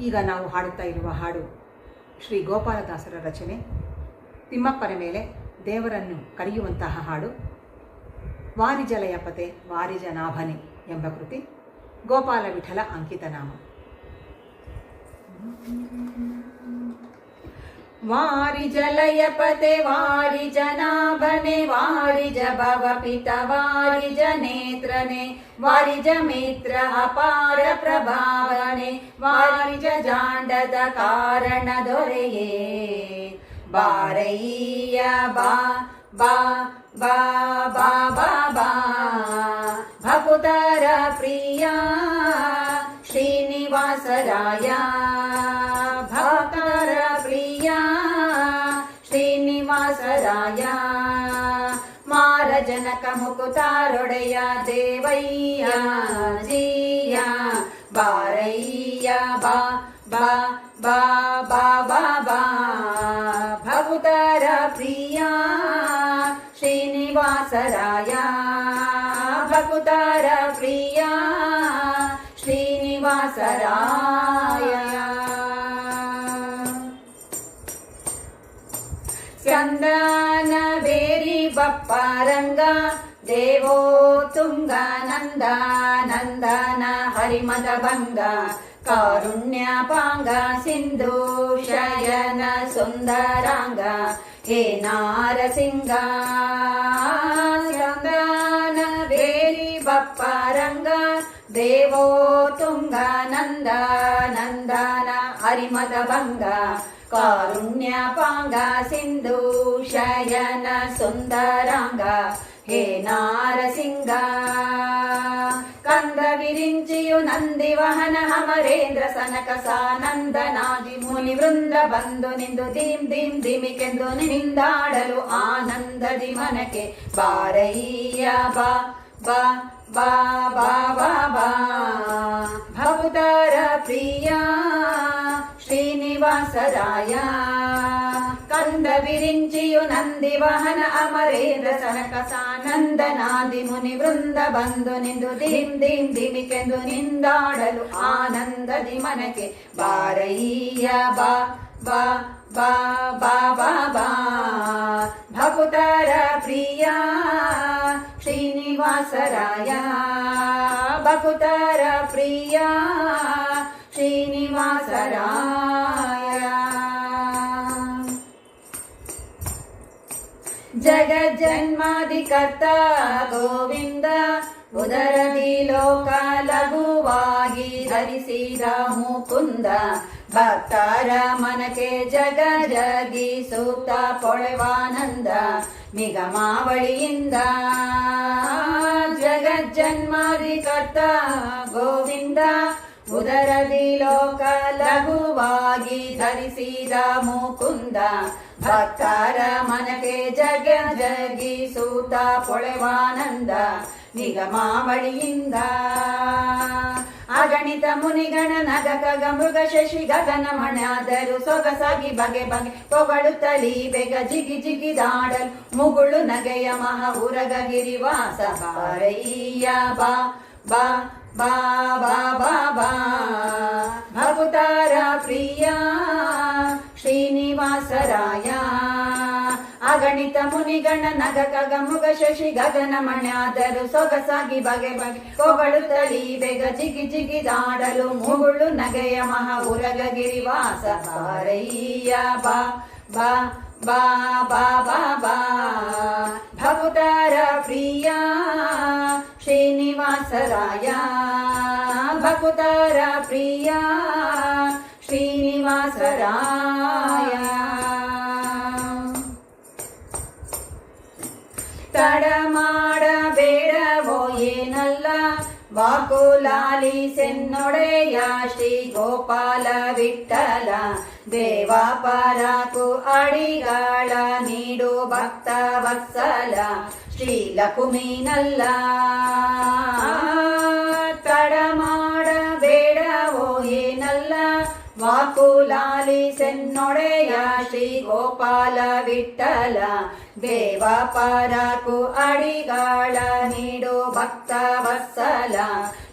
ಈಗ ನಾವು ಹಾಡುತ್ತಾ ಇರುವ ಹಾಡು ಶ್ರೀ ಗೋಪಾಲದಾಸರ ರಚನೆ, ತಿಮ್ಮಪ್ಪನ ಮೇಲೆ ದೇವರನ್ನು ಕರೆಯುವಂತಹ ಹಾಡು. ವಾರಿಜಲಯಪತೆ ವಾರಿಜನಾಭನೆ ಎಂಬ ಕೃತಿ, ಗೋಪಾಲ ವಿಠಲ ಅಂಕಿತನಾಮ. ವಾರಿಜಲಯಪತೆ ವಾರಿಜನಾಭನೆ ವಾರಿಜ ಭವಪಿತ ವಾರಿಜ ನೇತ್ರನೆ ವಾರಿಜ ಮಿತ್ರ ಅಪಾರ ಪ್ರಭಾವನೆ ವಾರಿಜ ಜಾಂಡದ ಕಾರಣ ದೊರೆಯೇ ಬಾರಯ್ಯ ಬಾ ಬಾ ಬಾ ಬಾ ಬಾ ಬಾ ಭಕುತರ ಪ್ರಿಯ ಶ್ರೀನಿವಾಸರಾಯ ಭಕ್ತರ ಪ್ರಿಯ ಶ್ರೀನಿವಾಸರಾಯ ಮಾರಜನಕ ಮುಕುತಾರೊಡೆಯ ದೇವಯ್ಯ ಜಿಯ ಬಾರಯ್ಯ ಬಾ ಬಾ ಬಾ ಬಾ ಬಾ ಬಾ ಭಕುತರ ಪ್ರಿಯ ಶ್ರೀನಿವಾಸರಾಯ ಭಕುತರ ಪ್ರಿಯ ಶ್ರೀನಿವಾಸರಾಯ ಸ್ಕಂದನ ಬೇರಿ ಬಪ್ಪಾರಂಗ ದೇವೋ ತುಂಗ ನಂದ ನಂದನ ಹರಿಮದ ಭಂಗ ಕಾರುಣ್ಯ ಪಾಂಗ ಸಿಂಧು ಶಯನ ಸುಂದರಾಂಗ ಹೇ ನಾರಸಿಂಗ ಸ್ಕಂದನ ಬೇರಿ ಬಪ್ಪಾರಂಗ ದೇವೋ ತುಂಗ ನಂದ ನಂದನ ಹರಿಮದ ಭಂಗ ಕಾರುಣ್ಯ ಪಾಂಗ ಸಿಂಧು ಶಯನ ಸುಂದರಾಂಗ ಹೇ ನಾರಸಿಂಗ ಕಂದ ವಿರಿಂಚಿಯು ನಂದಿ ವಹನ ಅಮರೇಂದ್ರ ಸನಕ ಸಾನಂದನಾದಿ ಮುನಿ ವೃಂದ ಬಂದು ನಿಂದು ದೀಂ ದೀಂ ದಿಮಿಕೆಂದು ನಿಂದಾಡಲು ಆನಂದದಿ ಮನಕೆ ಬಾರಯ್ಯ ಬಾ ಬಾ ಬಾ ಬಾ ಬಾ ಬಾ ಭಕುತರ ಪ್ರಿಯ ಶ್ರೀನಿವಾಸರಾಯ ಕಂದ ವಿರಿಂಚಿಯು ನಂದಿ ವಾಹನ ಅಮರೇಂದ್ರ ಸನಕ ಸಾನಂದನಾದಿ ಮುನಿ ವೃಂದ ಬಂದು ನಿಂದು ದೀಂ ದೀಂ ದಿಮಿಕೆಂದು ನಿಂದಾಡಲು ಆನಂದದಿ ಮನಕೆ ಬಾರಯ್ಯ ಬಾ ಬಾ ಬಾ ಬಾ ಬಾ ಬಾ ಭಕುತರ ಪ್ರಿಯ ಶ್ರೀನಿವಾಸರಾಯ ಭಕುತರ ಪ್ರಿಯ ಶ್ರೀನಿವಾಸರಾಯ ಜಗಜ್ಜನ್ಮಾದಿಕರ್ತ ಗೋವಿಂದ ಉದರದಿ ಲೋಕ ಲಘುವಾಗಿ ಧರಿಸಿದ ಮುಕುಂದ ಭಕ್ತರ ಮನಕೆ ಜಗ ಜಗಿ ಸೂತ ಪೊಳೆವಾನಂದ ನಿಗಮಾವಳಿಯಿಂದ ಜಗಜ್ಜನ್ಮಾದಿಕರ್ತ ಗೋವಿಂದ ಉದರದಿ ಲೋಕ ಲಘುವಾಗಿ ಧರಿಸಿದ ಮುಕುಂದ ಭಕ್ತರ ಮನಕೆ ಜಗ ಜಗಿ ಸೂತ ಪೊಳೆವಾನಂದ ನಿಗಮಾವಳಿಯಿಂದ ಅಗಣಿತ ಮುನಿಗಣ ನಗಕಗ ಮೃಗ ಶಶಿ ಗಗನ ಮಣಾದರು ಸೊಗಸಾಗಿ ಬಗೆ ಬಗೆ ಪೊಗಳುತ್ತಲೀ ಬೇಗ ಜಿಗಿ ಜಿಗಿದಾಡಲು ಮುಗುಳು ನಗೆಯ ಮಹ ಉರಗ ಗಿರಿವಾಸ ಬಾರಯ್ಯ ಬಾ ಬಾ ಬಾ ಬಾ ಬಾ ಬಾ ಭಕುತರ ಪ್ರಿಯ ಶ್ರೀನಿವಾಸರಾಯ ಅಗಣಿತ ಮುನಿಗಣ ನಗಕಗ ಮೃಗ ಶಶಿ ಗಗನ ಮಣ್ಯಾದರು ಸೊಗಸಾಗಿ ಬಗೆ ಬಗೆ ಪೊಗಳುತ್ತಲೀ ಬೇಗ ಜಿಗಿ ಜಿಗಿದಾಡಲು ಮುಗುಳು ನಗೆಯ ಮಹ ಉರಗ ಗಿರಿವಾಸ ಬಾರಯ್ಯ ಬಾ ಬಾ ಬಾ ಬಾ ಬಾ ಬಾ ಭಕುತರ ಪ್ರಿಯ ಶ್ರೀನಿವಾಸರಾಯ ಭಕುತರ ಪ್ರಿಯ ಶ್ರೀನಿವಾಸರಾಯ ತಡ ಮಾಡಬೇಡವೋ ಏನಲ್ಲ ವಾಕುಲಾಲಿ ಸೆನ್ನೊಡೆಯ ಶ್ರೀ ಗೋಪಾಲ ವಿಠಲ ದೇವ ಪರಾಕು ಅಡಿಗಳ ನೀಡು ಭಕ್ತ ವತ್ಸಲ ಶ್ರೀ ಲಕುಮಿನಲ್ಲ ತಡ ಮಾಡಬೇಡವೋ ಏನಲ್ಲ ವಾಕುಲಾಲಿ ಸೆನ್ನೊಡೆಯ ಶ್ರೀ ಗೋಪಾಲ ವಿಠಲ ದೇವ ಪರಾಕು ಅಡಿಗಳ ನೀಡು ಭಕ್ತ ವತ್ಸಲ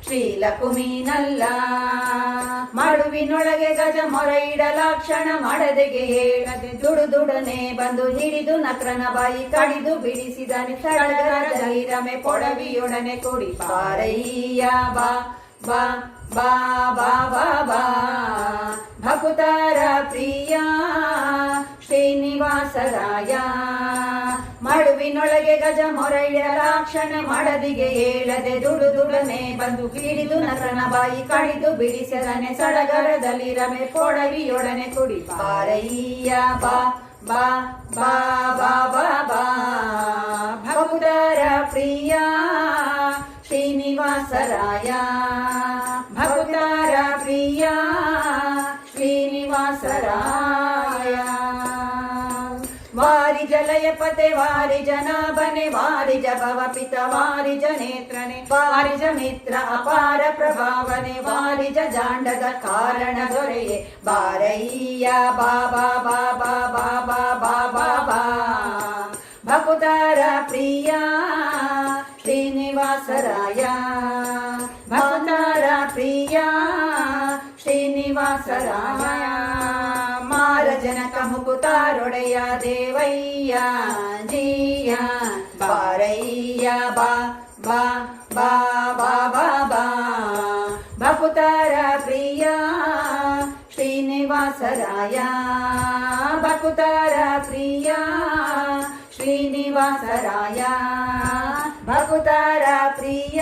ಶ್ರೀ ಲಕುಮಿನಲ್ಲ ಮಡುವಿ ಮಡುವಿನೊಳಗೆ ಗಜ ಮೊರೆ ಇಡಲಾಕ್ಷಣ ಮಾಡದೆಗೆ ಹೇಳದೆ ದುಡುದುಡನೆ ಬಂದು ಹಿಡಿದು ನಕ್ರನ ಬಾಯಿ ಕಡಿದು ಬಿಡಿಸಿದನೆ ಸಡಗರದಲ್ಲಿ ರಮೆ ಪೊಡವಿಯೊಡನೆ ಕುಡಿ ಬಾರಯ್ಯ ಬಾ ಬಾ ಬಾ ಬಾ ಬಾ ಬಾ ಭಕುತರ ಪ್ರಿಯ ಶ್ರೀನಿವಾಸರಾಯ ಮಡುವಿನೊಳಗೆ ಗಜ ಮೊರೆ ಇಡಲಾಕ್ಷಣ ಮಾಡದಿಗೆ ಹೇಳದೆ ದುಡುದುಡನೆ ಬಂದು ಹಿಡಿದು ನರನ ಬಾಯಿ ಕಡಿದು ಬಿಡಿಸದನೆ ಸಡಗರದಲ್ಲಿ ರಮೆ ಪೊಡವಿಯೊಡನೆ ಕುಡಿ ಬಾರಯ್ಯ ಬಾ ಬಾ ಬಾ ಬಾ ಬಾ ಬಾ ಭಕುತರ ಪ್ರಿಯ ಶ್ರೀನಿವಾಸರಾಯ ಭಕುತರ ಪ್ರಿಯ ಶ್ರೀನಿವಾಸರಾಯ ವಾರಿ ಜಲಯ ಪತೆ ವಾರಿ ಜನಾಭನೆ ವಾರಿ ಜಭವ ಪಿತ ವಾರಿ ಜನೇತ್ರನೆ ವಾರಿ ಜ ಮಿತ್ರ ಅಪಾರ ಪ್ರಭಾವನೆ ವಾರಿ ಜ ಜಾಂಡದ ಕಾರಣ ದೊರೆಯೇ ಬಾರಯ್ಯ ಬಾಬಾ ಬಾಬಾ ಬಾಬಾ ಬಾಬಾ ಬಾ ಭಕುತರ ಪ್ರಿಯ ಶ್ರೀನಿವಾಸರಾಯ ಭಕುತರ ಪ್ರಿಯ ಶ್ರೀನಿವಾಸರಾಯ ಮಾರ ಜನಕ ಮುಕುತಾರೊಡೆಯ ದೇವಯ್ಯ ಜಿಯ ಬಾರಯ್ಯ ಬಾ ಬಾ ಬಾ ಬಾ ಬಾ ಬಾ ಭಕುತರ ಪ್ರಿಯ ಶ್ರೀನಿವಾಸರಾಯ ಭಕುತರ ಪ್ರಿಯ ಶ್ರೀನಿವಾಸರಾಯ ಭಕುತರ ಪ್ರಿಯ